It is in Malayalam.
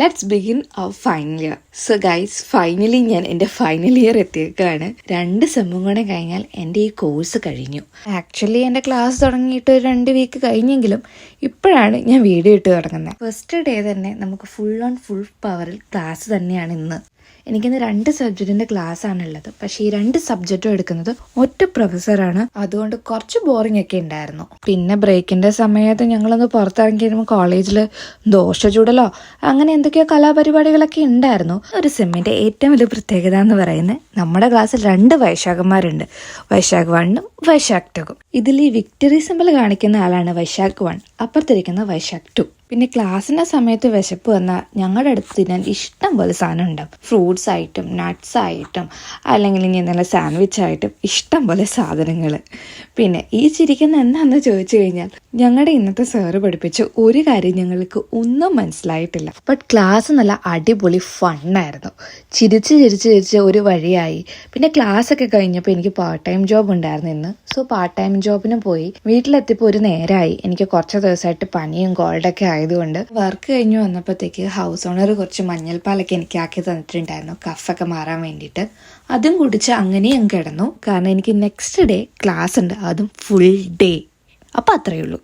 Let's begin our final year. So guys, finally ഞാൻ എൻ്റെ ഫൈനൽ ഇയർ എത്തിയേക്കാണ്. 2 സെമ്മും കൂടെ കഴിഞ്ഞാൽ എൻ്റെ ഈ കോഴ്സ് കഴിഞ്ഞു. ആക്ച്വലി എൻ്റെ ക്ലാസ് തുടങ്ങിയിട്ട് ഒരു 2 വീക്ക് കഴിഞ്ഞെങ്കിലും ഇപ്പോഴാണ് ഞാൻ വീഡിയോ ഇട്ട് തുടങ്ങുന്നത്. ഫസ്റ്റ് ഡേ തന്നെ നമുക്ക് ഫുൾ പവറിൽ ക്ലാസ് തന്നെയാണ് ഇന്ന്. എനിക്കിന്ന് 2 സബ്ജക്റ്റിൻ്റെ ക്ലാസ് ആണുള്ളത്. പക്ഷേ ഈ 2 സബ്ജക്റ്റും എടുക്കുന്നത് ഒറ്റ പ്രൊഫസറാണ്. അതുകൊണ്ട് കുറച്ച് ബോറിംഗ് ഒക്കെ ഉണ്ടായിരുന്നു. പിന്നെ ബ്രേക്കിൻ്റെ സമയത്ത് ഞങ്ങളൊന്ന് പുറത്തിറങ്ങി വരുമ്പോൾ കോളേജിൽ ദോശ ചൂടലോ അങ്ങനെ എന്തൊക്കെയോ കലാപരിപാടികളൊക്കെ ഉണ്ടായിരുന്നു. ഒരു സെമ്മിൻ്റെ ഏറ്റവും വലിയ പ്രത്യേകത എന്ന് പറയുന്നത് നമ്മുടെ ക്ലാസ്സിൽ 2 വൈശാഖന്മാരുണ്ട്. വൈശാഖ് 1ഉം വൈശാഖ് 2ഉം. ഇതിൽ ഈ വിക്ടറി സിമ്പിൾ കാണിക്കുന്ന ആളാണ് വൈശാഖ് 1, അപ്പുറത്തിരിക്കുന്ന വൈശാഖ് 2. പിന്നെ ക്ലാസ്സിൻ്റെ സമയത്ത് വിശപ്പ് വന്നാൽ ഞങ്ങളുടെ അടുത്ത് തിന്നാൻ ഇഷ്ടം പോലെ സാധനം ഉണ്ടാവും. ഫ്രൂട്ട്സ് ആയിട്ടും നട്ട്സ് ആയിട്ടും അല്ലെങ്കിൽ ഇനി നല്ല സാൻഡ്വിച്ച് ആയിട്ടും ഇഷ്ടം പോലെ സാധനങ്ങൾ. പിന്നെ ഈ ചിരിക്കുന്ന എന്താണെന്ന് ചോദിച്ചു കഴിഞ്ഞാൽ ഞങ്ങളുടെ ഇന്നത്തെ സാറ് പഠിപ്പിച്ച ഒരു കാര്യം ഞങ്ങൾക്ക് ഒന്നും മനസ്സിലായിട്ടില്ല. ബട്ട് ക്ലാസ് നല്ല അടിപൊളി ഫണ്ണായിരുന്നു. ചിരിച്ച് ഒരു വഴിയായി. പിന്നെ ക്ലാസ് ഒക്കെ കഴിഞ്ഞപ്പോൾ എനിക്ക് പാർട്ട് ടൈം ജോബ് ഉണ്ടായിരുന്നു ഇന്ന്. സോ പാർട്ട് ടൈം ജോബിന് പോയി. വീട്ടിലെത്തിയപ്പോൾ ഒരു നേരമായി. എനിക്ക് കുറച്ച് ദിവസമായിട്ട് പനിയും കോൾഡൊക്കെ ആയതുകൊണ്ട് വർക്ക് കഴിഞ്ഞ് വന്നപ്പോഴത്തേക്ക് ഹൗസ് ഓണർ കുറച്ച് മഞ്ഞൾപ്പാലൊക്കെ എനിക്ക് ആക്കി തന്നിട്ടുണ്ടായിരുന്നു കഫൊക്കെ മാറാൻ വേണ്ടിയിട്ട്. അതും കുടിച്ച് അങ്ങനെയും കിടന്നു. കാരണം എനിക്ക് നെക്സ്റ്റ് ഡേ ക്ലാസ് ഉണ്ട്, അതും ഫുൾ ഡേ. അപ്പം അത്രയേ ഉള്ളൂ.